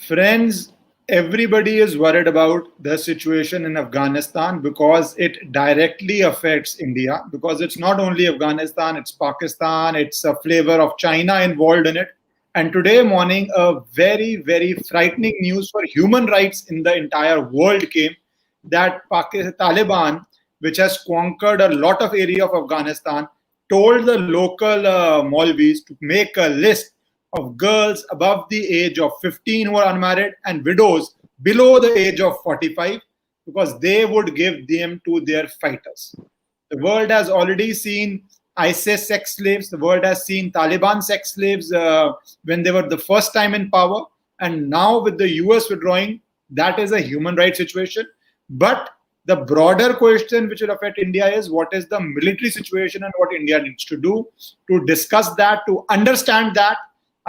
Friends, everybody is worried about the situation in Afghanistan because it directly affects India. Because it's not only Afghanistan, it's Pakistan, it's a flavor of China involved in it. And today morning, a very, very frightening news for human rights in the entire world came that Taliban, which has conquered a lot of area of Afghanistan, told the local Maulvis to make a list of girls above the age of 15 who are unmarried and widows below the age of 45 because they would give them to their fighters. The world has already seen ISIS sex slaves. The world has seen Taliban sex slaves when they were the first time in power. And now, with the US withdrawing, that is a human rights situation. But the broader question which will affect India is what is the military situation and what India needs to do. To discuss that, to understand that,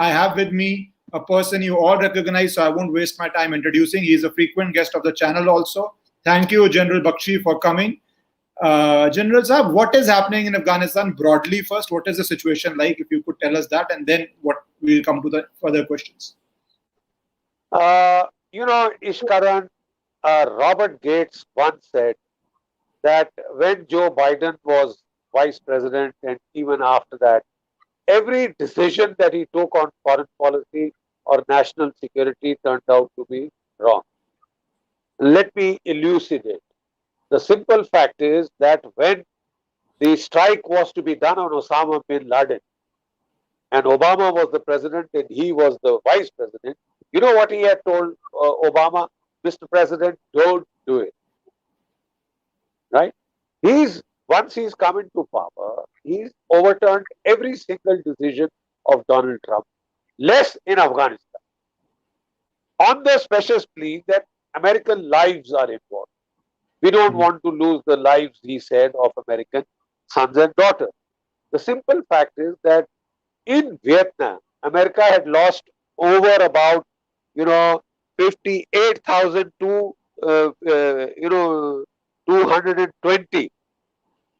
I have with me a person you all recognize, so I won't waste my time introducing. He is a frequent guest of the channel also. Thank you, General Bakshi, for coming. General Saab, what is happening in Afghanistan broadly first? What is the situation like? If you could tell us that, and then what we'll come to the further questions. Ishkaran, Robert Gates once said that when Joe Biden was vice president and even after that, every decision that he took on foreign policy or national security turned out to be wrong. Let me elucidate. The simple fact is that when the strike was to be done on Osama bin Laden, and Obama was the president and he was the vice president, you know what he had told Obama? Mr. President, don't do it. Right? Once he's come into power, he's overturned every single decision of Donald Trump, less in Afghanistan, on the specious plea that American lives are involved. We don't want to lose the lives, he said, of American sons and daughters. The simple fact is that in Vietnam, America had lost over about, 58,000 to, 220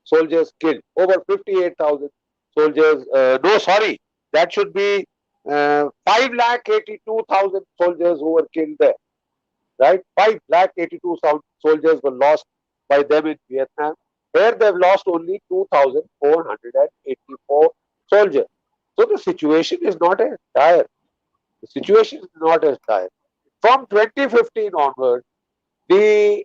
soldiers killed. Over 58,000 soldiers. No, sorry, that should be 5,82,000 soldiers who were killed there. Right? 5,82,000 soldiers were lost by them in Vietnam. Here they've lost only 2,484 soldiers. So the situation is not as dire. The situation is not as dire. From 2015 onward, the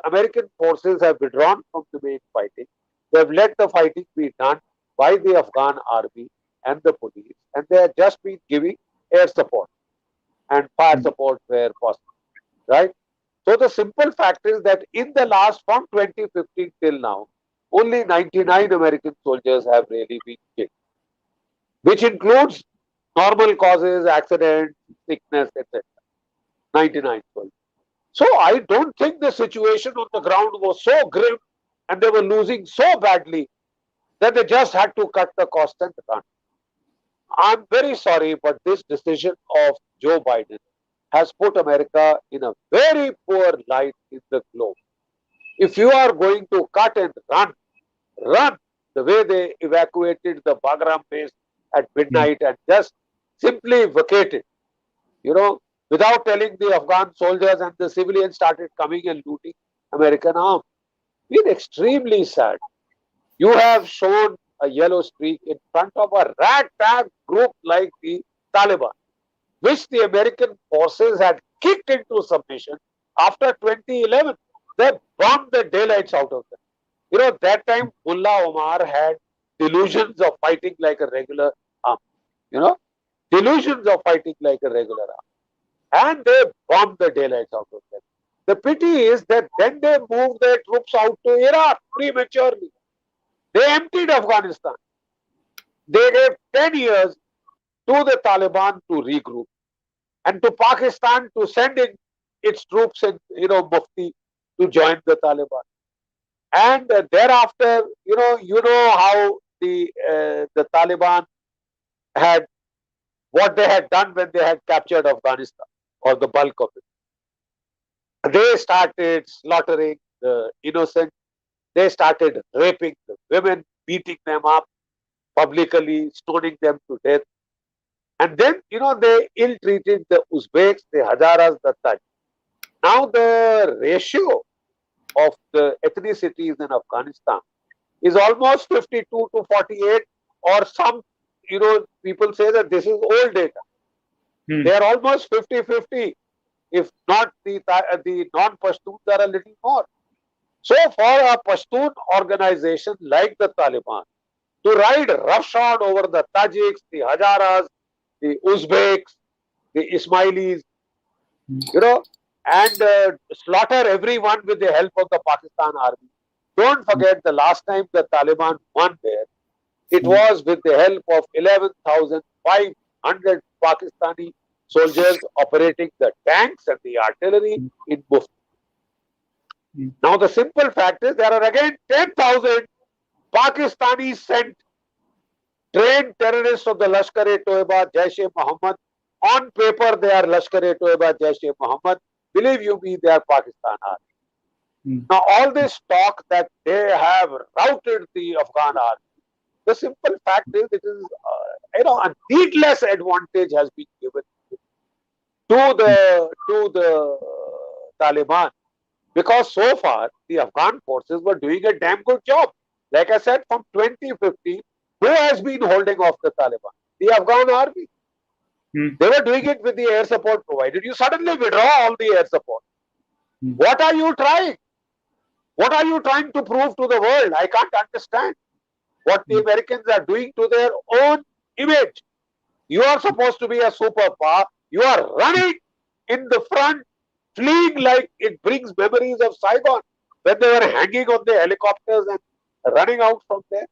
American forces have withdrawn from the main fighting. They have let the fighting be done by the Afghan army and the police, and they have just been giving air support and fire support where possible. Right? So the simple fact is that in the last, from 2015 till now, only 99 American soldiers have really been killed, which includes normal causes, accidents, sickness, etc. 99 soldiers. So I don't think the situation on the ground was so grim and they were losing so badly that they just had to cut the cost and run. I'm very sorry, but this decision of Joe Biden has put America in a very poor light in the globe. If you are going to cut and run the way they evacuated the Bagram base at midnight and just simply vacated, without telling the Afghan soldiers, and the civilians started coming and looting American arms. Been extremely sad. You have shown a yellow streak in front of a ragtag group like the Taliban, which the American forces had kicked into submission after 2011. They bombed the daylights out of them. That time Mullah Omar had delusions of fighting like a regular army. Delusions of fighting like a regular army. And they bombed the daylights out of them. The pity is that then they moved their troops out to Iraq prematurely. They emptied Afghanistan. They gave 10 years to the Taliban to regroup and to Pakistan to send in its troops and, Mufti to join the Taliban. And thereafter, how the Taliban had, what they had done when they had captured Afghanistan, or the bulk of it. They started slaughtering the innocent. They started raping the women, beating them up publicly, stoning them to death. And then, they ill-treated the Uzbeks, the Hazaras, the Taj. Now the ratio of the ethnicities in Afghanistan is almost 52 to 48, or some, people say that this is old data. They are almost 50-50, if not the non-Pashtuns are a little more. So for a Pashtun organization like the Taliban to ride roughshod over the Tajiks, the Hazaras, the Uzbeks, the Ismailis, and slaughter everyone with the help of the Pakistan army. Don't forget, the last time the Taliban won there, it was with the help of 11,500 Pakistani soldiers operating the tanks and the artillery in Mufti. Now the simple fact is there are again 10,000 Pakistanis sent, trained terrorists of the Lashkar-e-Toiba, Jaish-e-Mohammed. On paper they are Lashkar-e-Toiba, Jaish-e-Mohammed. Believe you me, they are Pakistan army. Now all this talk that they have routed the Afghan army, the simple fact is it is, a needless advantage has been given to the Taliban, because so far the Afghan forces were doing a damn good job. Like I said, from 2015, who has been holding off the Taliban? The Afghan army. They were doing it with the air support provided. You suddenly withdraw all the air support. What are you trying? What are you trying to prove to the world? I can't understand what the Americans are doing to their own image. You are supposed to be a superpower. You are running in the front, fleeing like it brings memories of Saigon, when they were hanging on the helicopters and running out from there.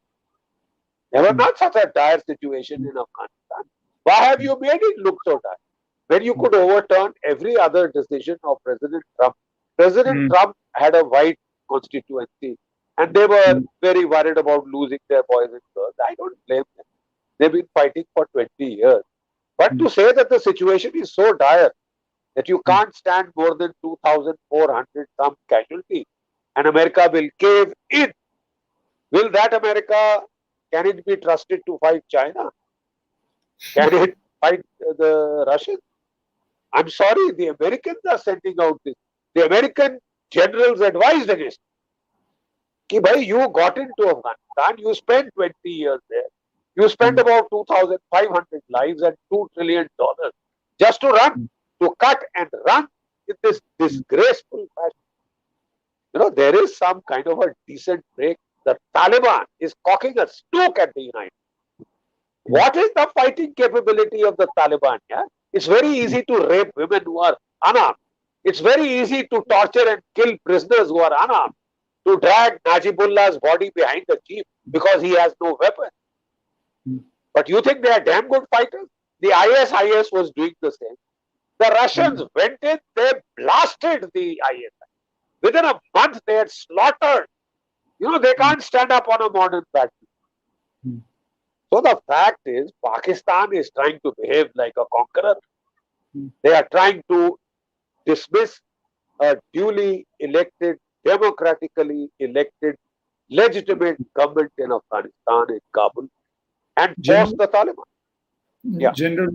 There was not such a dire situation in Afghanistan. Why have you made it look so dire? When you could overturn every other decision of President Trump. President Trump had a white constituency, and they were very worried about losing their boys and girls. I don't blame them. They've been fighting for 20 years. But to say that the situation is so dire that you can't stand more than 2,400 some casualties and America will cave in. Will that America, can it be trusted to fight China? Can it fight the Russians? I'm sorry, the Americans are sending out this. The American generals advised against it. Bhai, you got into Afghanistan, you spent 20 years there. You spent about 2,500 lives and $2 trillion just to run, to cut and run in this disgraceful fashion. There is some kind of a decent break. The Taliban is cocking a stoke at the United States. What is the fighting capability of the Taliban? Yeah? It's very easy to rape women who are unarmed. It's very easy to torture and kill prisoners who are unarmed, to drag Najibullah's body behind the jeep because he has no weapon. But you think they are damn good fighters? The ISIS was doing the same. The Russians went in, they blasted the ISIS. Within a month, they had slaughtered. They can't stand up on a modern battlefield. So the fact is, Pakistan is trying to behave like a conqueror. They are trying to dismiss a duly elected, democratically elected, legitimate government in Afghanistan, in Kabul, and force the Taliban. Yeah. General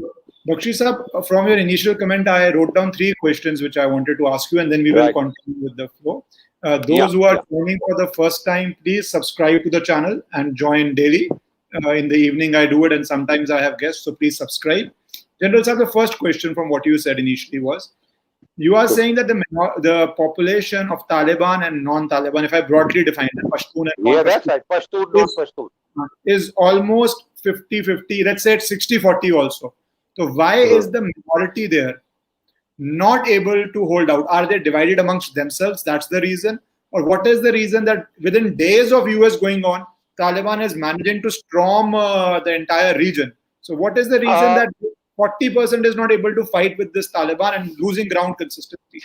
Bakshi Sahab, from your initial comment, I wrote down 3 questions which I wanted to ask you, and then we will continue with the flow. Those who are joining for the first time, please subscribe to the channel and join daily. In the evening, I do it, and sometimes I have guests, so please subscribe. General Sahab, the first question from what you said initially was, you are saying that the population of Taliban and non-Taliban, if I broadly define it, Pashtun and non-Pashtun, that's right, Pashtun, non-Pashtun, is almost 50-50. Let's say it's 60-40 also. So why is the minority there not able to hold out? Are they divided amongst themselves? That's the reason. Or what is the reason that within days of US going on, Taliban is managing to storm the entire region? So what is the reason that 40% is not able to fight with this Taliban and losing ground consistently?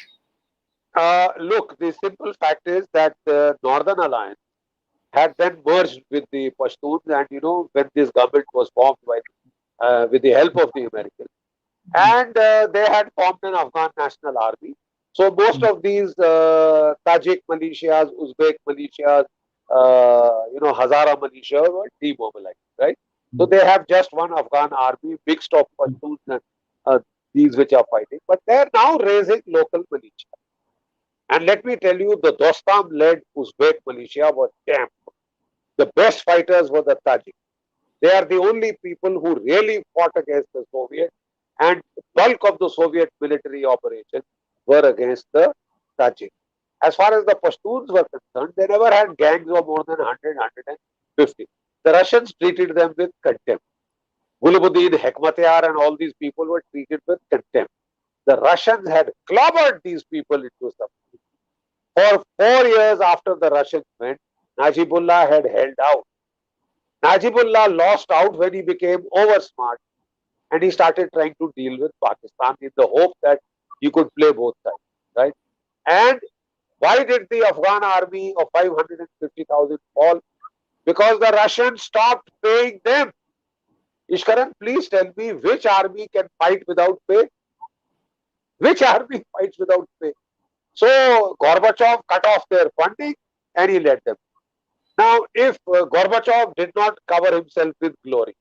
Look, the simple fact is that the Northern Alliance had then merged with the Pashtuns, and when this government was formed with the help of the Americans, and they had formed an Afghan National Army. So most of these Tajik militias, Uzbek militias, Hazara militia were demobilized, right? So they have just one Afghan army mixed of Pashtuns and these which are fighting. But they are now raising local militia. And let me tell you, the Dostam-led Uzbek militia was damn good. The best fighters were the Tajiks. They are the only people who really fought against the Soviets, and the bulk of the Soviet military operations were against the Tajiks. As far as the Pashtuns were concerned, they never had gangs of more than 100, 150. The Russians treated them with contempt. Gulbuddin, Hekmatyar and all these people were treated with contempt. The Russians had clobbered these people into submission. For 4 years after the Russians went, Najibullah had held out. Najibullah lost out when he became over smart and he started trying to deal with Pakistan in the hope that he could play both sides, right? And why did the Afghan army of 550,000 fall? Because the Russians stopped paying them. Ishkaran, please tell me which army can fight without pay? Which army fights without pay? So Gorbachev cut off their funding and he let them. Now, if Gorbachev did not cover himself with glory,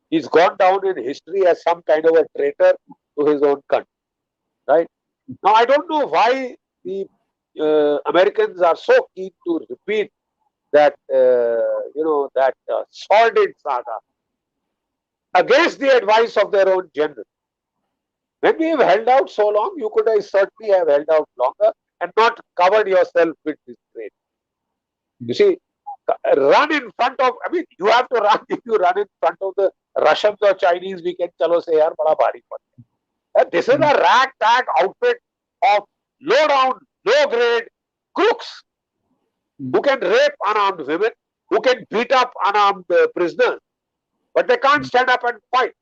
he's gone down in history as some kind of a traitor to his own country, right? Now, I don't know why the Americans are so keen to repeat that, sordid saga against the advice of their own general. When we have held out so long, you could certainly have held out longer and not covered yourself with disgrace. You see, run in front of, you have to run. If you run in front of the Russians or Chinese, we can chalo say, yaar, bada bhari padta. This is a ragtag outfit of low-down, low-grade crooks who can rape unarmed women, who can beat up unarmed prisoners, but they can't stand up and fight.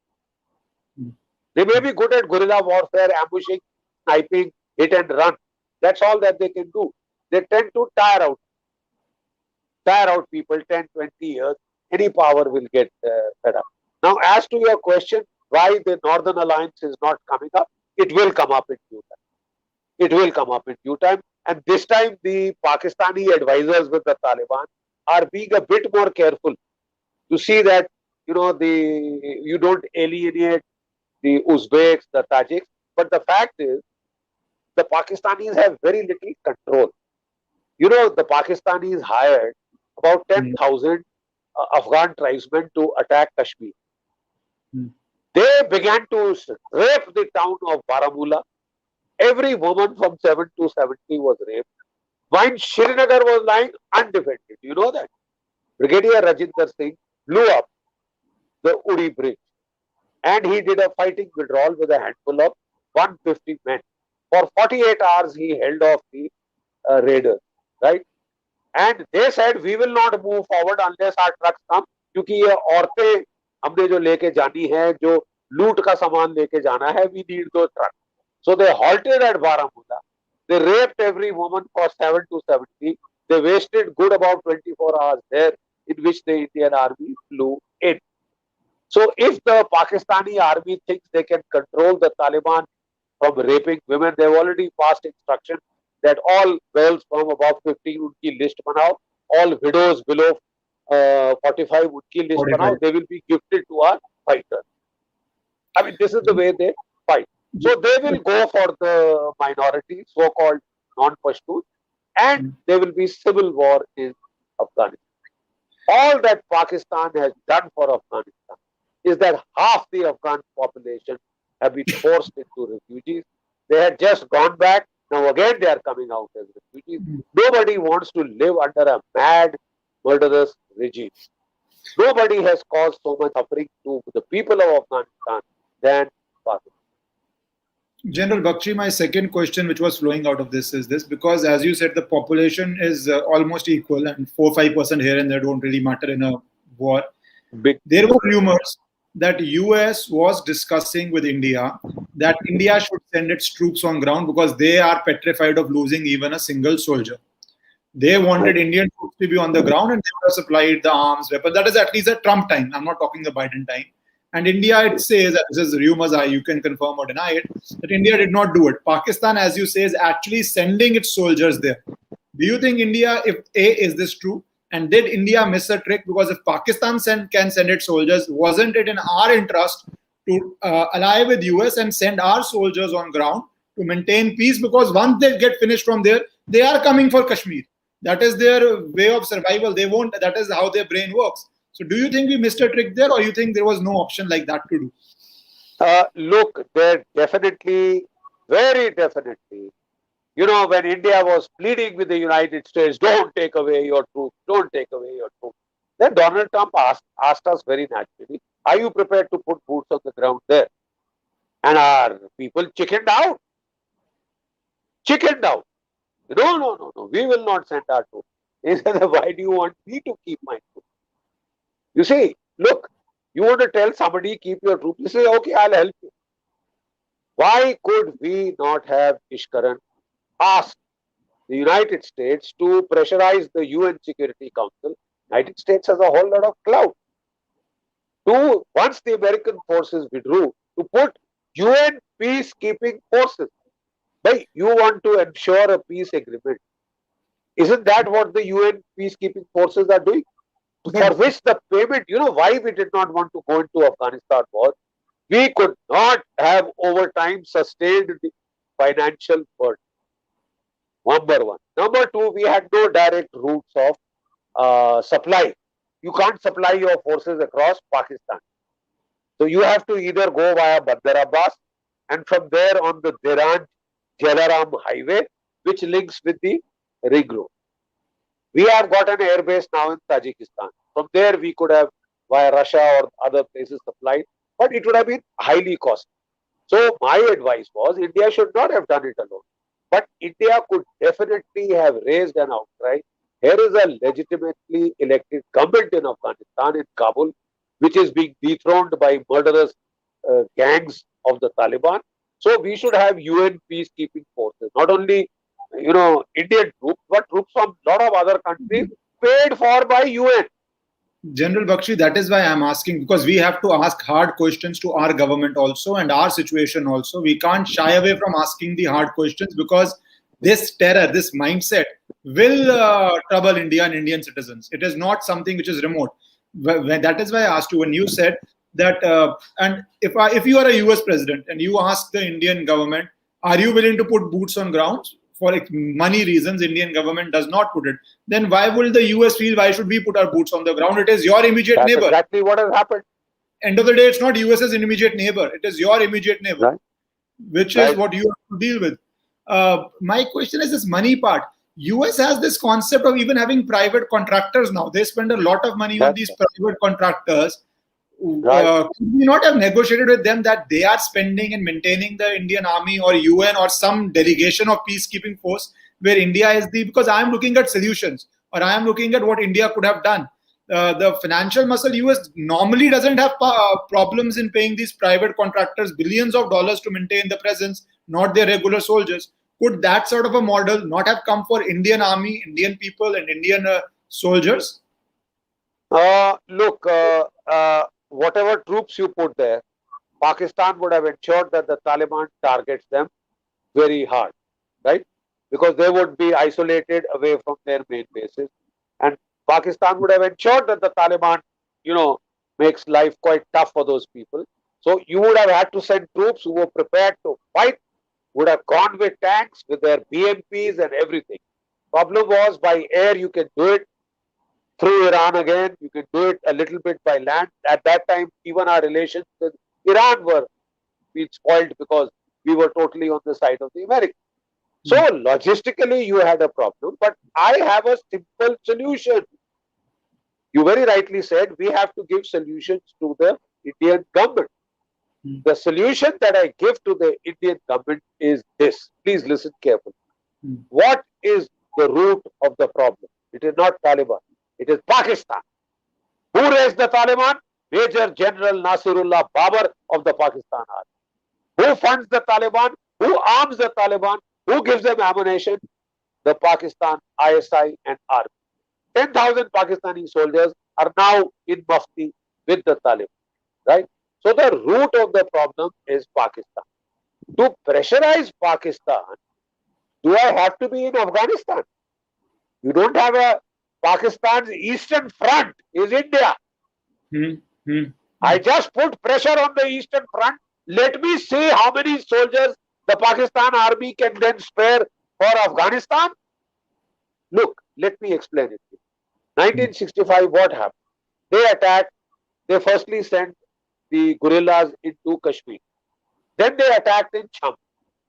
They may be good at guerrilla warfare, ambushing, sniping, hit and run. That's all that they can do. They tend to tire out people 10, 20 years. Any power will get fed up. Now, as to your question, why the Northern Alliance is not coming up, it will come up in due time. It will come up in due time. And this time, the Pakistani advisors with the Taliban are being a bit more careful to see that, you don't alienate the Uzbeks, the Tajiks. But the fact is, the Pakistanis have very little control. The Pakistanis hired about 10,000 Afghan tribesmen to attack Kashmir. They began to rape the town of Baramulla. Every woman from 7 to 70 was raped. While Srinagar was lying undefended. You know that? Brigadier Rajinder Singh blew up the Uri Bridge. And he did a fighting withdrawal with a handful of 150 men. For 48 hours, he held off the raiders, right? And they said, we will not move forward unless our trucks come, क्योंकि ये औरतें हमने जो लेके जानी है, जो लूट का सामान लेके जाना है, we need those trucks. So they halted at Baramulla. They raped every woman for 7 to 70. They wasted good about 24 hours there, in which the Indian army flew in. So if the Pakistani army thinks they can control the Taliban from raping women, they've already passed instruction that all girls from above 15 unki list banao, all widows below 45 unki list banao, they will be gifted to our fighters. This is the way they fight. So they will go for the minority, so-called non-Pashtuns, and there will be civil war in Afghanistan. All that Pakistan has done for Afghanistan is that half the Afghan population have been forced into refugees. They had just gone back. Now again they are coming out as refugees. Nobody wants to live under a mad, murderous regime. Nobody has caused so much suffering to the people of Afghanistan than Pakistan. General Bakshi, my second question, which was flowing out of this, is this: because, as you said, the population is almost equal, and 4-5% here and there don't really matter in a war. There were rumors that US was discussing with India that India should send its troops on ground because they are petrified of losing even a single soldier. They wanted Indian troops to be on the ground and they would have supplied the arms, weapons. That is at least at Trump time. I'm not talking the Biden time. And India, it says, this is rumors, you can confirm or deny it, that India did not do it. Pakistan, as you say, is actually sending its soldiers there. Do you think India, if A, is this true? And did India miss a trick? Because if Pakistan can send its soldiers, wasn't it in our interest to ally with US and send our soldiers on ground to maintain peace? Because once they get finished from there, they are coming for Kashmir. That is their way of survival. They won't. That is how their brain works. So, do you think we missed a trick there, or you think there was no option like that to do? Look, there definitely, very definitely, when India was pleading with the United States, don't take away your troops, don't take away your troops. Then Donald Trump asked us very naturally, are you prepared to put boots on the ground there? And our people chickened out. Chickened out. No, no, no, no, we will not send our troops. He said, why do you want me to keep my troops? You see, look, you want to tell somebody, keep your troops. You say, okay, I'll help you. Why could we not have Ishkaran asked the United States to pressurize the UN Security Council? United States has a whole lot of clout. Once the American forces withdrew, to put UN peacekeeping forces. But you want to ensure a peace agreement. Isn't that what the UN peacekeeping forces are doing? For which the payment, why we did not want to go into Afghanistan war? We could not have over time sustained the financial burden. Number one. Number two, we had no direct routes of supply. You can't supply your forces across Pakistan. So you have to either go via Bandar Abbas and from there on the Diran-Jalaram highway, which links with the ring road. We have got an airbase now in Tajikistan. From there, we could have via Russia or other places supplied, but it would have been highly costly. So my advice was India should not have done it alone. But India could definitely have raised an outcry. Here is a legitimately elected government in Afghanistan, in Kabul, which is being dethroned by murderous gangs of the Taliban. So we should have UN peacekeeping forces, not only Indian troops, but troops from a lot of other countries paid for by UN. General Bakshi, that is why I'm asking, because we have to ask hard questions to our government also and our situation also. We can't shy away from asking the hard questions because this terror, this mindset will trouble India and Indian citizens. It is not something which is remote. That is why I asked you when you said that, and if you are a US president and you ask the Indian government, are you willing to put boots on ground? For money reasons, Indian government does not put it. Then why will the US feel, why should we put our boots on the ground? It is your immediate That's neighbor. Exactly what has happened. End of the day, it's not US's immediate neighbor. It is your immediate neighbor, right. Which is what you have to deal with. My question is this money part. US has this concept of even having private contractors now. They spend a lot of money on these private contractors. Could we not have negotiated with them that they are spending and maintaining the Indian army or UN or some delegation of peacekeeping force where India is because I am looking at solutions or I am looking at what India could have done. The financial muscle US normally doesn't have problems in paying these private contractors billions of dollars to maintain the presence, not their regular soldiers. Could that sort of a model not have come for Indian army, Indian people and Indian soldiers? Look, whatever troops you put there, Pakistan would have ensured that the Taliban targets them very hard, right? Because they would be isolated away from their main bases. And Pakistan would have ensured that the Taliban, makes life quite tough for those people. So you would have had to send troops who were prepared to fight, would have gone with tanks, with their BMPs and everything. Problem was, by air you can do it. Through Iran again, you can do it a little bit by land. At that time, even our relations with Iran were being spoiled because we were totally on the side of the Americans. So logistically, you had a problem, but I have a simple solution. You very rightly said we have to give solutions to the Indian government. The solution that I give to the Indian government is this. Please listen carefully. What is the root of the problem? It is not Taliban. It is Pakistan. Who raised the Taliban? Major General Nasirullah Babar of the Pakistan Army. Who funds the Taliban? Who arms the Taliban? Who gives them ammunition? The Pakistan ISI and army. 10,000 Pakistani soldiers are now in Mufti with the Taliban. Right? So the root of the problem is Pakistan. To pressurize Pakistan, do I have to be in Afghanistan? You don't have a Pakistan's eastern front is India. I just put pressure on the eastern front. Let me see how many soldiers the Pakistan army can then spare for Afghanistan. Look, let me explain it. 1965, what happened? They attacked. They firstly sent the guerrillas into Kashmir. Then they attacked in Cham.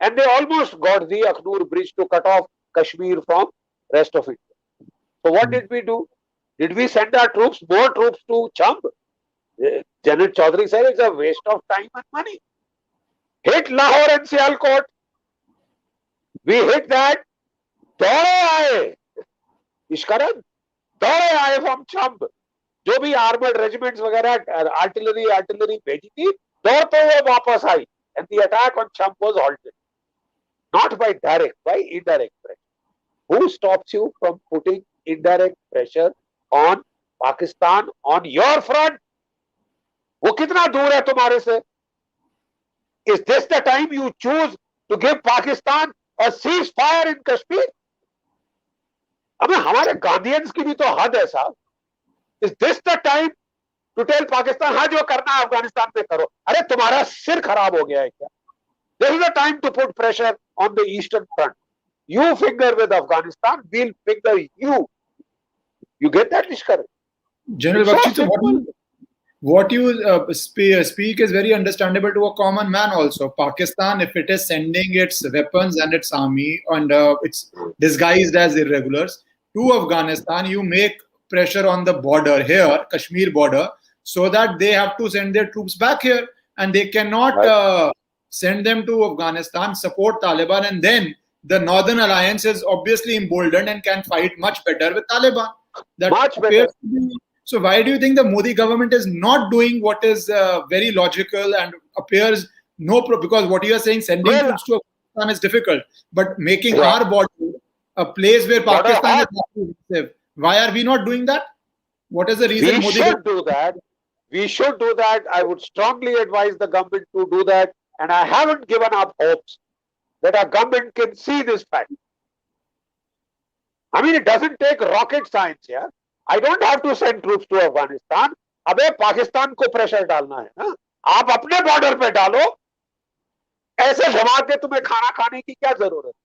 And they almost got the Akhnur bridge to cut off Kashmir from rest of India. So what did we do? Did we send our troops, more troops to Cham? General Chaudhary said it's a waste of time and money. Hit Lahore and Sialkot. We hit that. दौड़े आए इश्करन, दौड़े आए from चंब. जो भी armoured regiments वगैरह artillery भेजी थी, दौड़ते हुए वापस आई. And the attack on Cham was halted. Not by direct, by indirect pressure. Who stops you from putting indirect pressure on Pakistan on your front? वो कितना दूर है तुम्हारे से? Is this the time you choose to give Pakistan a ceasefire in Kashmir? अबे हमारे गांधीयंस की भी तो हद है साहब. Is this the time to tell Pakistan हाँ जो करना है अफगानिस्तान में करो? अरे तुम्हारा सिर खराब हो गया है क्या? This is the time to put pressure on the eastern front. You finger with Afghanistan, we'll finger you. You get that, Ishkaran? General Bakshi, so what you speak is very understandable to a common man also. Pakistan, if it is sending its weapons and its army and it's disguised as irregulars to Afghanistan, you make pressure on the border here, Kashmir border, so that they have to send their troops back here and they cannot send them to Afghanistan, support Taliban, and then the Northern Alliance is obviously emboldened and can fight much better with Taliban. That much better. So why do you think the Modi government is not doing what is very logical and appears because what you are saying, sending troops to Afghanistan is difficult, but making our border a place where Pakistan is safe. Why are we not doing that? What is the reason? We should do that. We should do that. I would strongly advise the government to do that, and I haven't given up hopes that our government can see this fact. I mean, it doesn't take rocket science here. I don't have to send troops to Afghanistan. अबे पाकिस्तान को pressure डालना है ना, आप अपने border पे डालो. ऐसे जमा के तुम्हें खाना खाने की क्या जरूरत है?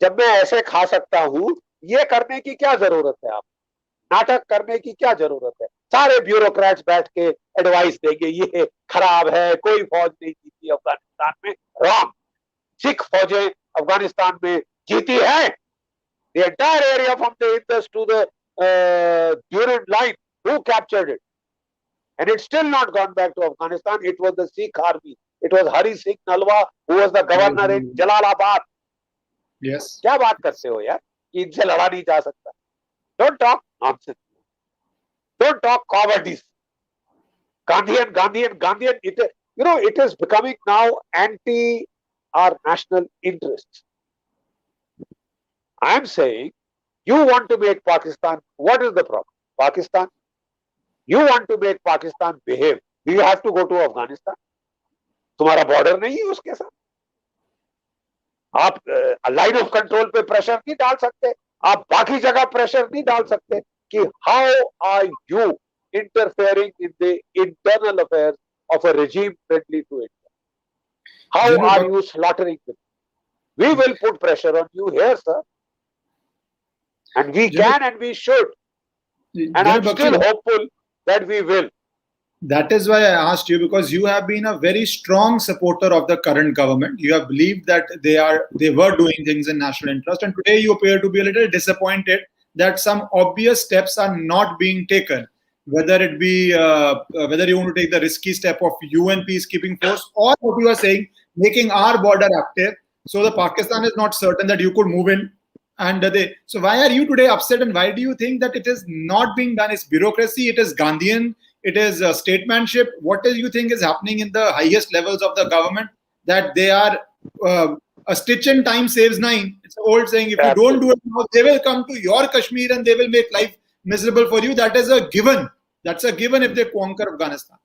जब मैं ऐसे खा सकता हूं, ये करने की क्या जरूरत है? आप नाटक करने की क्या जरूरत है? सारे ब्यूरोक्रेट्स बैठ के एडवाइस देंगे ये खराब है, कोई फौज नहीं जीती अफगानिस्तान में. रॉन्ग. सिख फौजें अफगानिस्तान में जीती है. The entire area from the Indus to the Durand line, who captured it? And it's still not gone back to Afghanistan. It was the Sikh army. It was Hari Singh Nalwa who was the governor in Jalalabad. Yes. क्या बात करते हो यार कि इनसे लड़ा नहीं जा सकता? Don't talk nonsense. Don't talk cowardice. Gandhian. It is becoming now anti our national interests. I am saying, you want to make Pakistan, what is the problem? Pakistan, you want to make Pakistan behave. Do you have to go to Afghanistan? तुम्हारा border नहीं है उसके साथ. आप line of control पे pressure नहीं डाल सकते. आप बाकी जगह प्रेशर नहीं डाल सकते कि how are you interfering in the internal affairs of a regime friendly to India? How are you slaughtering them? We will put pressure on you here, sir. And we can and we should. And I'm still hopeful that we will. That is why I asked you, because you have been a very strong supporter of the current government. You have believed that they were doing things in national interest, and today you appear to be a little disappointed that some obvious steps are not being taken. Whether it be whether you want to take the risky step of UN peacekeeping force, or what you are saying, making our border active, so the Pakistan is not certain that you could move in. And so why are you today upset, and why do you think that it is not being done? It's bureaucracy, it is Gandhian, it is statesmanship. What do you think is happening in the highest levels of the government, that they are a stitch in time saves nine? It's an old saying, if you don't do it now, they will come to your Kashmir and they will make life miserable for you. That is a given. That's a given if they conquer Afghanistan.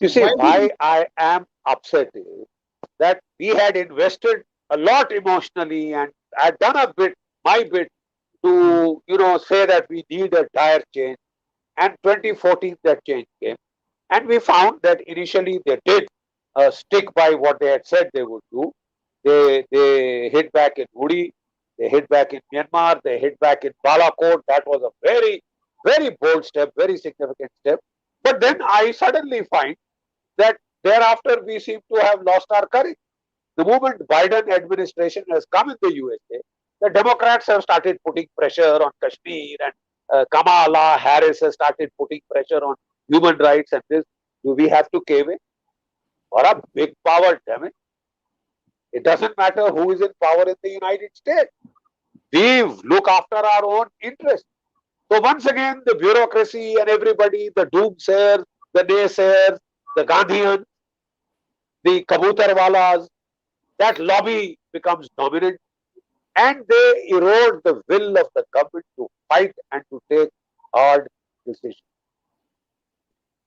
You see, why I am upset is that we had invested a lot emotionally and I had done my bit to, say that we need a dire change. And 2014, that change came. And we found that initially they did stick by what they had said they would do. They hit back in Uri, they hit back in Myanmar, they hit back in Balakot. That was a very, very bold step, very significant step. But then I suddenly find that thereafter we seem to have lost our courage. The moment Biden administration has come in the USA, the Democrats have started putting pressure on Kashmir, and Kamala Harris has started putting pressure on human rights and this. Do we have to cave in? Or a big power, damn it. It doesn't matter who is in power in the United States. We look after our own interests. So once again, the bureaucracy and everybody, the doomsayers, the naysayers, the Gandhians, the Kabutarwalas, that lobby becomes dominant, and they erode the will of the government to fight and to take hard decisions.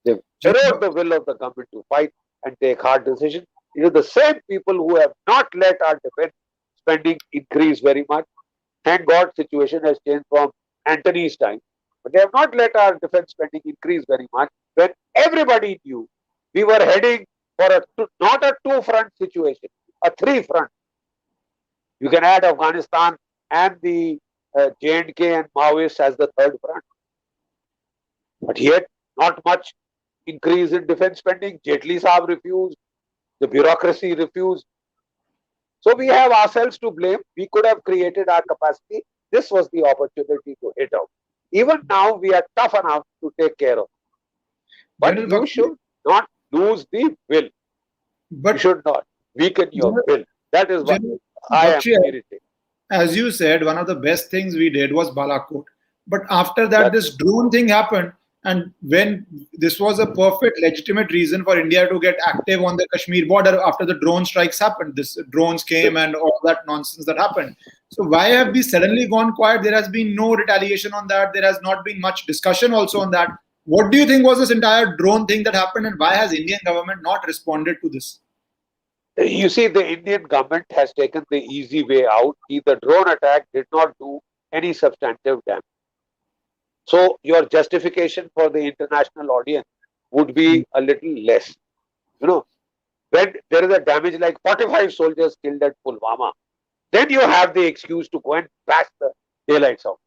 They erode the will of the government to fight and take hard decisions. It is the same people who have not let our defense spending increase very much. Thank God, situation has changed from Antony's time, but they have not let our defense spending increase very much when everybody knew we were heading for not a two-front situation, a three-front. You can add Afghanistan and the J&K and Maoists as the third front. But yet, not much increase in defense spending. Jaitley Saab refused. The bureaucracy refused. So we have ourselves to blame. We could have created our capacity. This was the opportunity to hit out. Even now, we are tough enough to take care of. But you should not lose the will. But you should not weaken your will. That is what I am irritated. As you said, one of the best things we did was Balakot. But after that, this drone thing happened. And when this was a perfect legitimate reason for India to get active on the Kashmir border after the drone strikes happened, this drones came and all that nonsense that happened. So why have we suddenly gone quiet? There has been no retaliation on that. There has not been much discussion also on that. What do you think was this entire drone thing that happened, and why has Indian government not responded to this? You see, the Indian government has taken the easy way out. The drone attack did not do any substantive damage. So your justification for the international audience would be a little less. When there is a damage like 45 soldiers killed at Pulwama, then you have the excuse to go and bash the daylights out.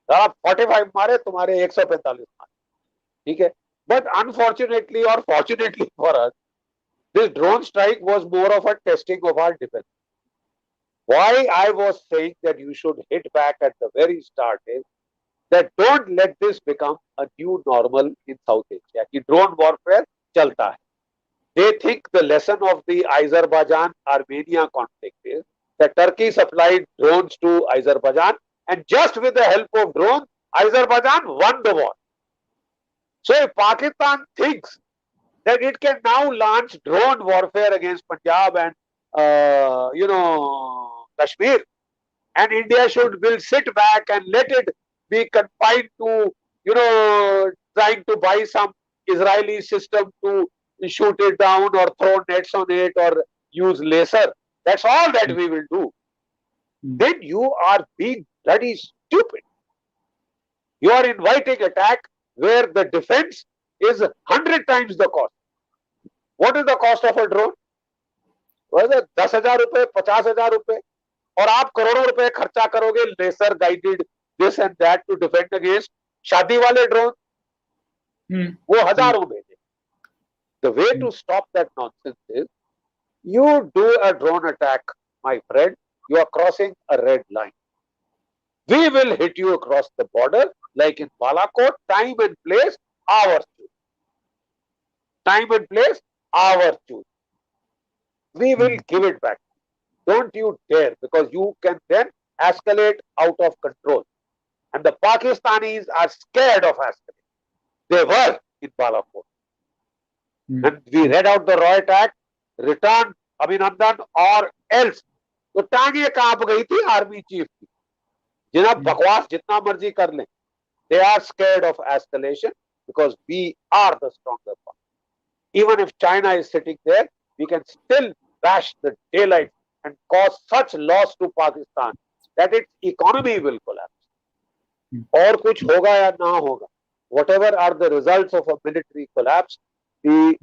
45 मारे तुम्हारे 145 मारे, ठीक है? But unfortunately or fortunately for us, this drone strike was more of a testing of our defense. Why I was saying that you should hit back at the very start is that don't let this become a new normal in South Asia. कि drone warfare चलता है. They think the lesson of the Azerbaijan-Armenia conflict is that Turkey supplied drones to Azerbaijan, and just with the help of drones, Azerbaijan won the war. So if Pakistan thinks that it can now launch drone warfare against Punjab and Kashmir, and India will sit back and let it be confined to trying to buy some Israeli system to shoot it down or throw nets on it or use laser. That's all that we will do. Then you are being bloody stupid. You are inviting attack where the defense is 100 times the cost. What is the cost of a drone? Was it 10,000 रुपए, 50,000 रुपए, और आप करोड़ों रुपए खर्चा करोगे laser guided this and that to defend against शादी वाले ड्रोन, वो हजारों में दे. The way to stop that nonsense is you do a drone attack, my friend. You are crossing a red line. We will hit you across the border like in Balakot. Time and place, our choose. Time and place, our choose. We will give it back. Don't you dare, because you can then escalate out of control. And the Pakistanis are scared of escalation. They were in Balakot. And we read out the Roy Act, return Abhinandan or else. तो टांगे कांप गई थी army chief की. जिन्हें बकवास जितना मर्जी कर लें. They are scared of escalation because we are the stronger one. Even if China is sitting there, we can still bash the daylight and cause such loss to Pakistan that its economy will collapse. और कुछ होगा या ना होगा, whatever are the results of a military collapse, the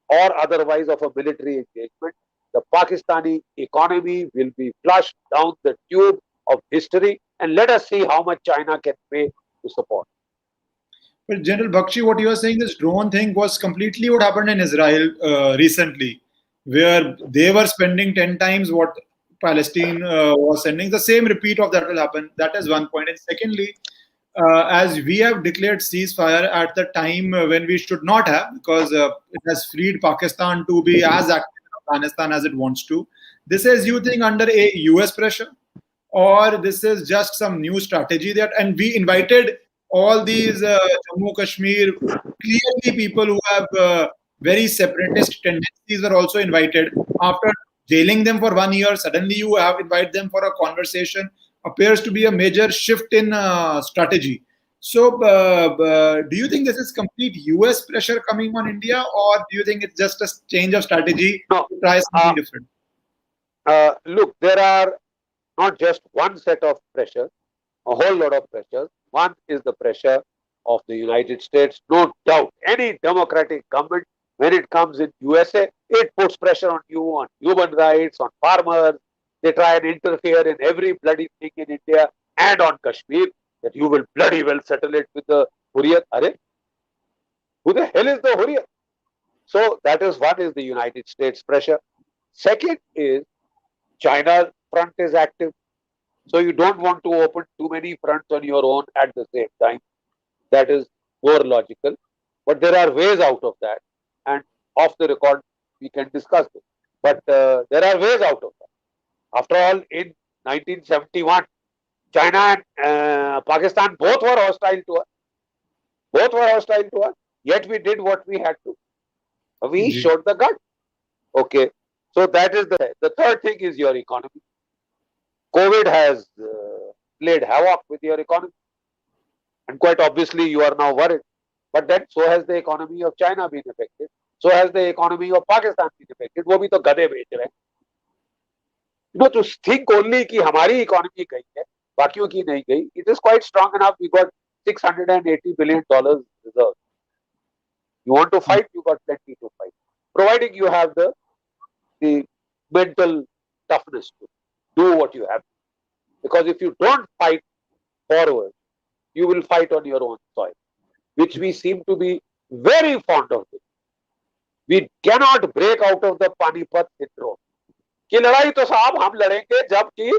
or otherwise of a military engagement, the Pakistani economy will be flushed down the tube of history, and let us see how much China can pay to support. But General Bakshi, what you are saying, this drone thing was completely what happened in Israel recently, where they were spending 10 times what Palestine was sending. The same repeat of that will happen. That is one point. And secondly, as we have declared ceasefire at the time when we should not have, because it has freed Pakistan to be as active in Afghanistan as it wants to. This is, you think, under a US pressure, or this is just some new strategy that, and we invited all these Jammu Kashmir, clearly people who have very separatist tendencies were also invited. After jailing them for 1 year, suddenly you have invited them for a conversation. Appears to be a major shift in strategy. So, do you think this is complete US pressure coming on India, or do you think it's just a change of strategy No, to try something different? look, there are not just one set of pressures, a whole lot of pressures. One is the pressure of the United States, no doubt. Any democratic government, when it comes in USA, it puts pressure on you, on human rights, on farmers. They try and interfere in every bloody thing in India and on Kashmir, that you will bloody well settle it with the Hurriyat. Are? Who the hell is the Hurriyat? So that is one, is the United States pressure. Second is China's front is active. So you don't want to open too many fronts on your own at the same time. That is more logical. But there are ways out of that. And off the record, we can discuss this. But there are ways out of that. After all, in 1971, China and Pakistan both were hostile to us. Both were hostile to us. Yet we did what we had to. We showed the gut. Okay. So that is the third thing is your economy. COVID has played havoc with your economy. And quite obviously, you are now worried. But then, so has the economy of China been affected. So has the economy of Pakistan been affected. वो भी तो गधे बेच रहे हैं. You know, to think only कि हमारी economy गई है, बाकियों की नहीं गई. It is quite strong enough. We got $680 billion reserves. You want to fight, you got plenty to fight. Providing you have the mental toughness to do what you have. Because if you don't fight forward, you will fight on your own soil, which we seem to be very fond of doing. We cannot break out of the Panipat syndrome. कि लड़ाई तो साहब हम लड़ेंगे जबकि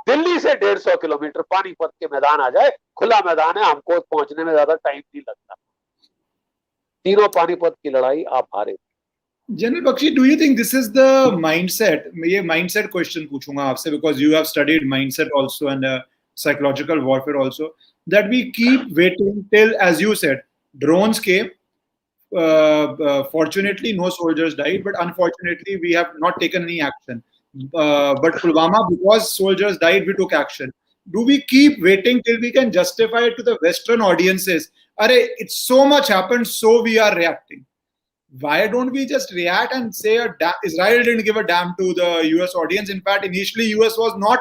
दिल्ली से 150 kilometre Panipat के मैदान आ जाए, खुला मैदान है, हमको पहुंचने में ज्यादा टाइम नहीं लगता. तीनों पानीपत की लड़ाई आप हारे. General Bakshi, do you think this is the mindset? ये mindset question पूछूंगा आपसे, because you have studied mindset also and psychological warfare also, that we keep waiting till, as you said, drones came. Fortunately, no soldiers died, but unfortunately, we have not taken any action. But Pulwama, because soldiers died, we took action. Do we keep waiting till we can justify it to the Western audiences? Arey, it's so much happened, so we are reacting. Why don't we just react and say Israel didn't give a damn to the US audience? In fact, initially US was not.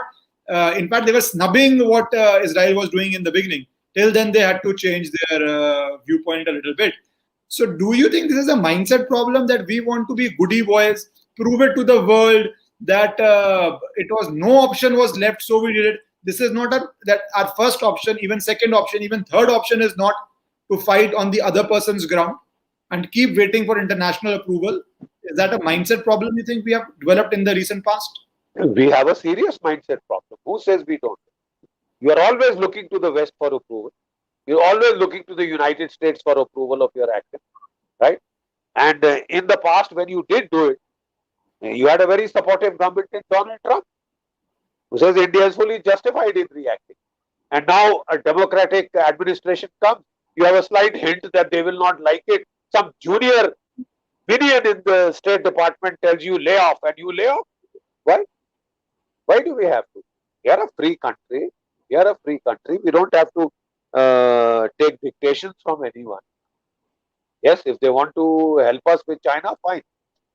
In fact, they were snubbing what Israel was doing in the beginning. Till then, they had to change their viewpoint a little bit. So, do you think this is a mindset problem, that we want to be goody boys, prove it to the world that it was no option was left, so we did it? This is not that our first option, even second option, even third option is not to fight on the other person's ground and keep waiting for international approval. Is that a mindset problem you think we have developed in the recent past? We have a serious mindset problem. Who says we don't? You are always looking to the West for approval. You're always looking to the United States for approval of your action, right? And in the past, when you did do it, you had a very supportive government in Donald Trump, who says India is fully justified in reacting. And now a democratic administration comes, you have a slight hint that they will not like it. Some junior minion in the State Department tells you lay off, and you lay off. Why? Why do we have to? We are a free country. We are a free country. We don't have to take dictations from anyone. Yes, if they want to help us with China, fine.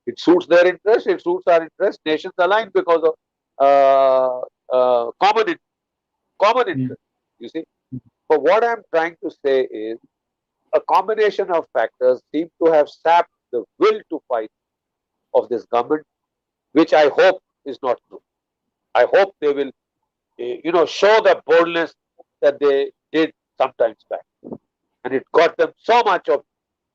It suits their interest. It suits our interest. Nations align because of common interest. You see. But what I'm trying to say is a combination of factors seem to have sapped the will to fight of this government, which I hope is not true. I hope they will, show the boldness that they did sometimes back. And it got them so much of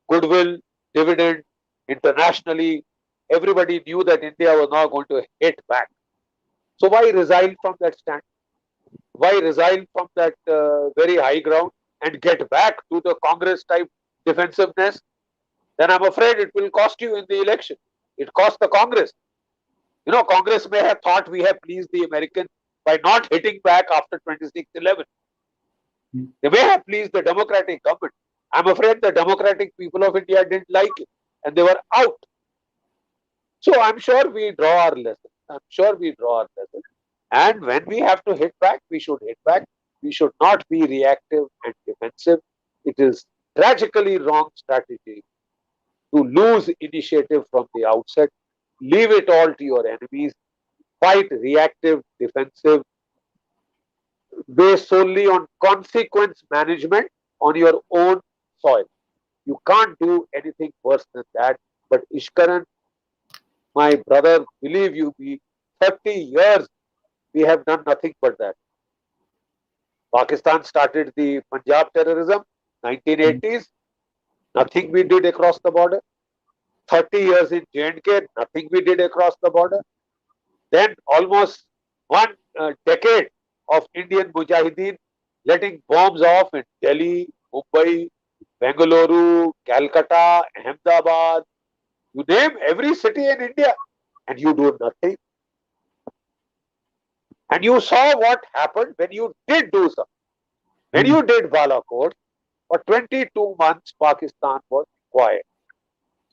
goodwill, dividend, internationally. Everybody knew that India was not going to hit back. So why resign from that stand? Why resign from that very high ground and get back to the Congress type defensiveness? Then I'm afraid it will cost you in the election. It cost the Congress. Congress may have thought we have pleased the Americans by not hitting back after 26/11. They may have pleased the democratic government. I'm afraid the democratic people of India didn't like it and they were out. So I'm sure we draw our lesson. And when we have to hit back, we should hit back. We should not be reactive and defensive. It is tragically wrong strategy to lose initiative from the outset. Leave it all to your enemies. Fight reactive, defensive, based solely on consequence management on your own soil. You can't do anything worse than that. But Ishkaran, my brother, believe you me, 30 years we have done nothing but that. Pakistan started the Punjab terrorism, 1980s. Nothing we did across the border. 30 years in J&K, nothing we did across the border. Then almost one decade of Indian Mujahideen letting bombs off in Delhi, Mumbai, Bengaluru, Calcutta, Ahmedabad. You name every city in India and you do nothing. And you saw what happened when you did do something. When you did Balakot, for 22 months Pakistan was quiet.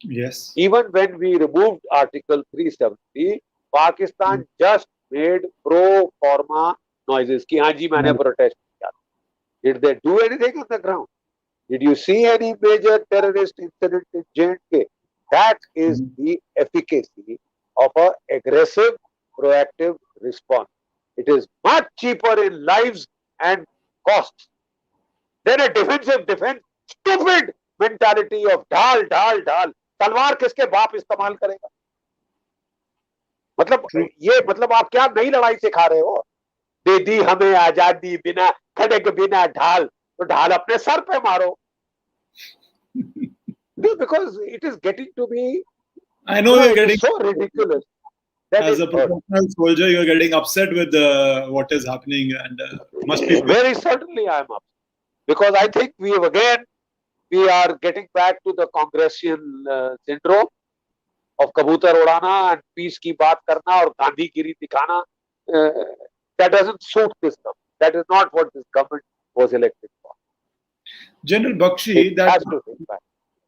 Yes. Even when we removed Article 370, Pakistan just made pro forma noises. Ki, haan ji, maine protest kiya. Did they do anything on the ground? Did you see any major terrorist incident in J&K? That is the efficacy of an aggressive, proactive response. It is much cheaper in lives and costs than a defensive defense. Stupid mentality of ढाल ढाल ढाल तलवार किसके बाप इस्तेमाल करेगा? मतलब आप क्या नई लड़ाई सिखा रहे हो? दे दी हमें आजादी बिना खड़ग बिना ढाल, तो ढाल अपने सर पे मारो. Because it is getting to be, I know you're getting so ridiculous. As a professional soldier, you're getting upset with what is happening, and must be very certainly I am upset because I think we are getting back to the Congressian syndrome of kabutar udana and peace ki baat karna aur Gandhigiri dikhana. That doesn't suit this government. That is not what this government was elected for. General Bakshi,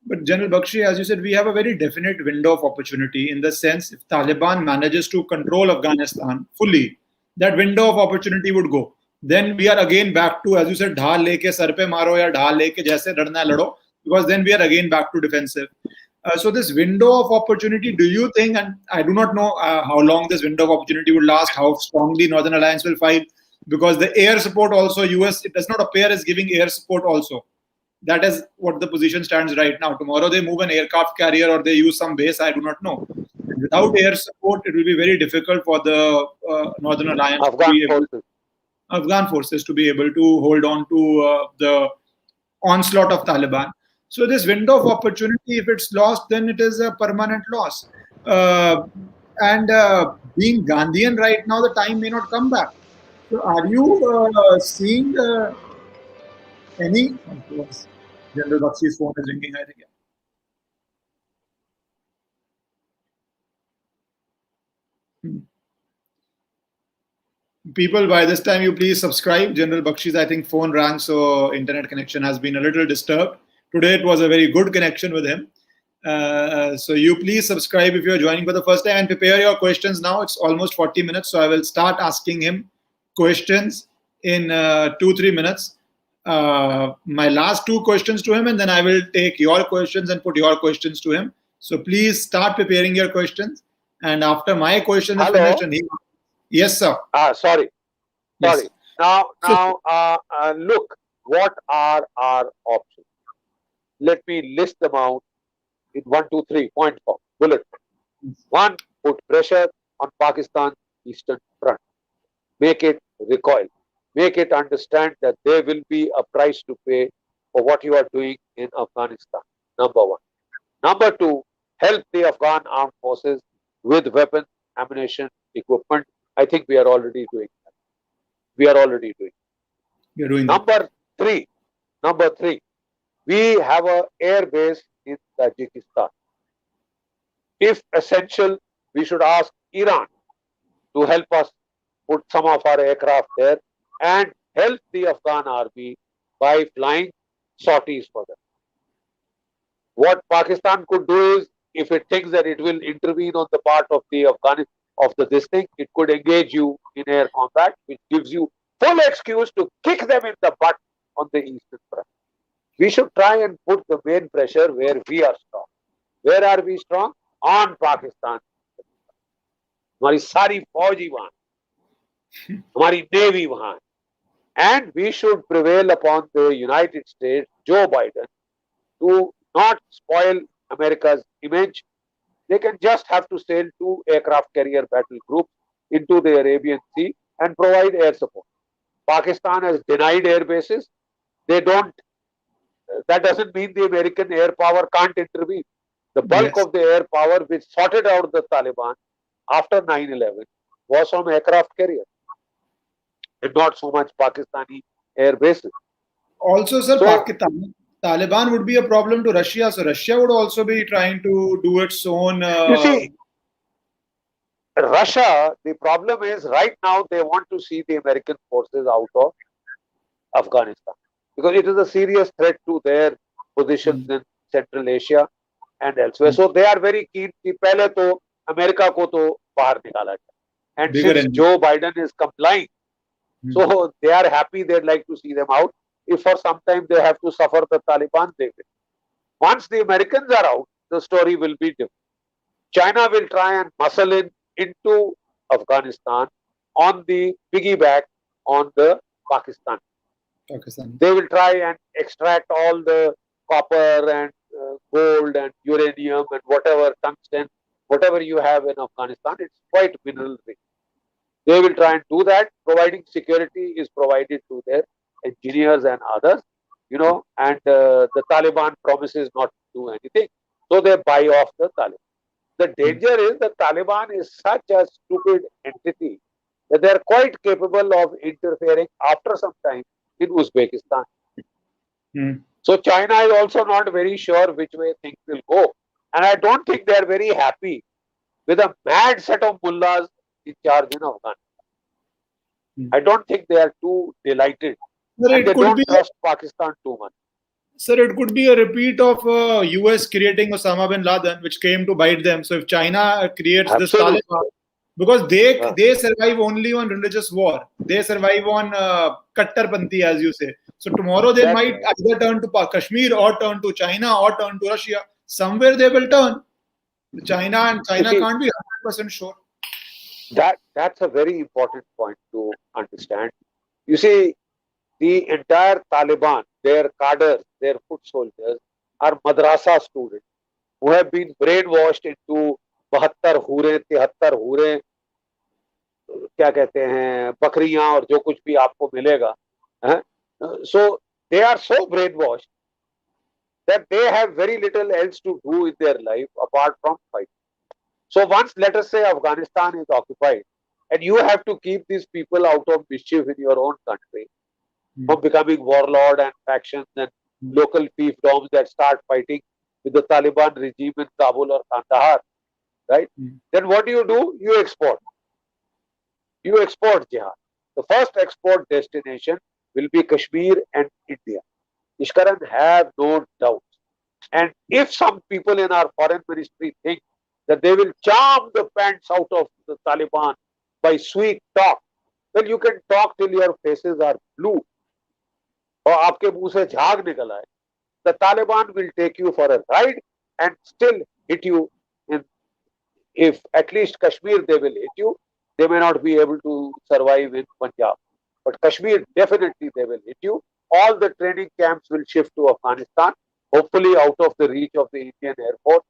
but General Bakshi, as you said, we have a very definite window of opportunity in the sense if Taliban manages to control Afghanistan fully, that window of opportunity would go. Then we are again back to, as you said, dhaal leke sar pe maro ya dhaal leke jaise ladna hai lado, because then we are again back to defensive. So this window of opportunity, do you think, and I do not know how long this window of opportunity will last, how strongly Northern Alliance will fight, because the air support also, US, it does not appear as giving air support also. That is what the position stands right now. Tomorrow they move an aircraft carrier or they use some base, I do not know. And without air support, it will be very difficult for the Northern Alliance Afghan forces to be able to hold on to the onslaught of Taliban. So this window of opportunity, if it's lost, then it is a permanent loss. And being Gandhian right now, the time may not come back. So are you seeing any... General Bakshi's phone is ringing, I think. People, by this time, you please subscribe. General Bakshi's, I think, phone rang, so internet connection has been a little disturbed. Today, it was a very good connection with him. So you please subscribe if you're joining for the first time and prepare your questions now. It's almost 40 minutes, so I will start asking him questions in 2-3 minutes. My last 2 questions to him, and then I will take your questions and put your questions to him. So please start preparing your questions. And after my question is finished, and yes, sir. Sorry. Now, look. what are our options? Let me list them out in 1, 2, 3 point form, bullet point. One, put pressure on Pakistan's eastern front. Make it recoil. Make it understand that there will be a price to pay for what you are doing in Afghanistan. Number one. Number two, help the Afghan armed forces with weapons, ammunition, equipment. I think we are already doing that. We are already doing. You're doing that. Number three, we have an air base in Tajikistan. If essential, we should ask Iran to help us put some of our aircraft there and help the Afghan army by flying sorties for them. What Pakistan could do is, if it thinks that it will intervene on the part of the Afghanistan of this thing, it could engage you in air combat, which gives you full excuse to kick them in the butt on the eastern front. We should try and put the main pressure where we are strong. Where are we strong? On Pakistan. हमारी सारी फौज ही वहां, हमारी navy वहां, and we should prevail upon the United States, Joe Biden, to not spoil America's image. They can just have to sail 2 aircraft carrier battle groups into the Arabian Sea and provide air support. Pakistan has denied air bases. They don't. That doesn't mean the American air power can't intervene. The bulk of the air power which sorted out the Taliban after 9/11 was from aircraft carriers and not so much Pakistani air bases. Also, sir, Taliban would be a problem to Russia. So Russia would also be trying to do its own. You see, Russia, the problem is right now they want to see the American forces out of Afghanistan because it is a serious threat to their positions in Central Asia and elsewhere. So they are very keen कि पहले तो America को तो बाहर निकाला जाए. And since Joe Biden is complying, so they are happy. They'd like to see them out. If for some time they have to suffer the Taliban, they will. Once the Americans are out, the story will be different. China will try and muscle in into Afghanistan on the piggyback on the Pakistan. They will try and extract all the copper and gold and uranium and whatever tungsten, whatever you have in Afghanistan. It's quite mineral rich. They will try and do that, providing security is provided to their engineers and others, and the Taliban promises not to do anything. So they buy off the Taliban. The danger is the Taliban is such a stupid entity that they are quite capable of interfering after some time in Uzbekistan. So China is also not very sure which way things will go. And I don't think they are very happy with a mad set of mullahs in charge in Afghanistan. I don't think they are too delighted. And they don't trust Pakistan too much. Sir, it could be a repeat of US creating Osama bin Laden, which came to bite them. So if China creates this Taliban, because they survive only on religious war. They survive on Kattarpanthi, as you say. So tomorrow they might either turn to Kashmir or turn to China or turn to Russia. Somewhere they will turn. China can't be 100% sure. That's a very important point to understand. You see, the entire Taliban, their cadres, their foot soldiers are madrasa students who have been brainwashed into 72 हूरें 73 हूरें क्या कहते हैं बकरियां और जो कुछ भी आपको मिलेगा. So they are so brainwashed that they have very little else to do in their life apart from fight. So once, let us say, Afghanistan is occupied and you have to keep these people out of mischief in your own country from becoming warlord and factions and local fiefdoms that start fighting with the Taliban regime in Kabul or Kandahar, right? Then what do? You export. You export jihad. The first export destination will be Kashmir and India. Ishkaran, have no doubts. And if some people in our foreign ministry think that they will charm the pants out of the Taliban by sweet talk, well, you can talk till your faces are blue. और आपके मुंह से झाग निकल आए. The Taliban will take you for a ride and still hit you. If at least Kashmir they will hit you, they may not be able to survive in Punjab. But Kashmir definitely they will hit you. all the training camps will shift to Afghanistan, hopefully out of the reach of the Indian Air Force.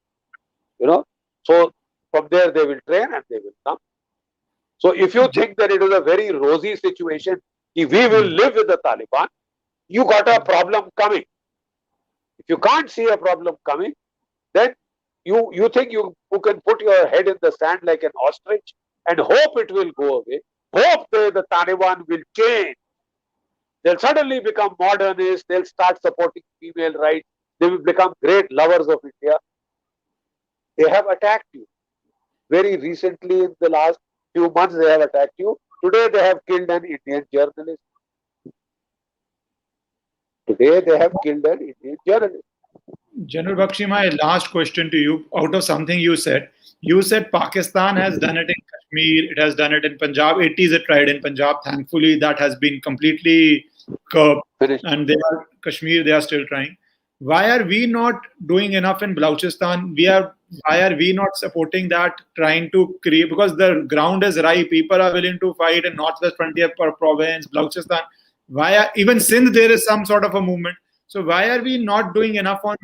So from there they will train and they will come. So if you think that it is a very rosy situation, if we will live with the Taliban, you got a problem coming. If you can't see a problem coming, then you think you can put your head in the sand like an ostrich and hope it will go away. Hope the Taliban will change. They'll suddenly become modernists. They'll start supporting female rights. They will become great lovers of India. They have attacked you. Very recently, in the last few months, they have attacked you. Today, they have killed an Indian journalist. General Bakshi, my last question to you, out of something you said Pakistan has done it in Kashmir, it has done it in Punjab, 80s it tried in Punjab. Thankfully, that has been completely curbed. And Kashmir, they are still trying. Why are we not doing enough in Balochistan? Why are we not supporting that, trying to create, because the ground is ripe, people are willing to fight in Northwest Frontier Province, Balochistan. Even Sindh, there is some sort of a movement. So why are we not doing enough on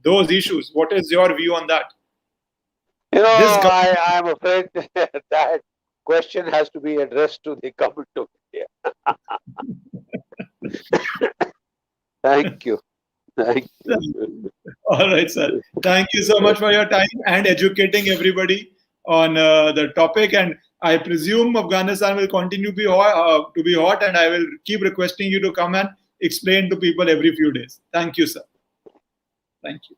those issues? What is your view on that? I am afraid that question has to be addressed to the government of India. Thank you. All right, sir. Thank you so much for your time and educating everybody on the topic. And I presume Afghanistan will continue to be hot, and I will keep requesting you to come and explain to people every few days. Thank you, sir. Thank you.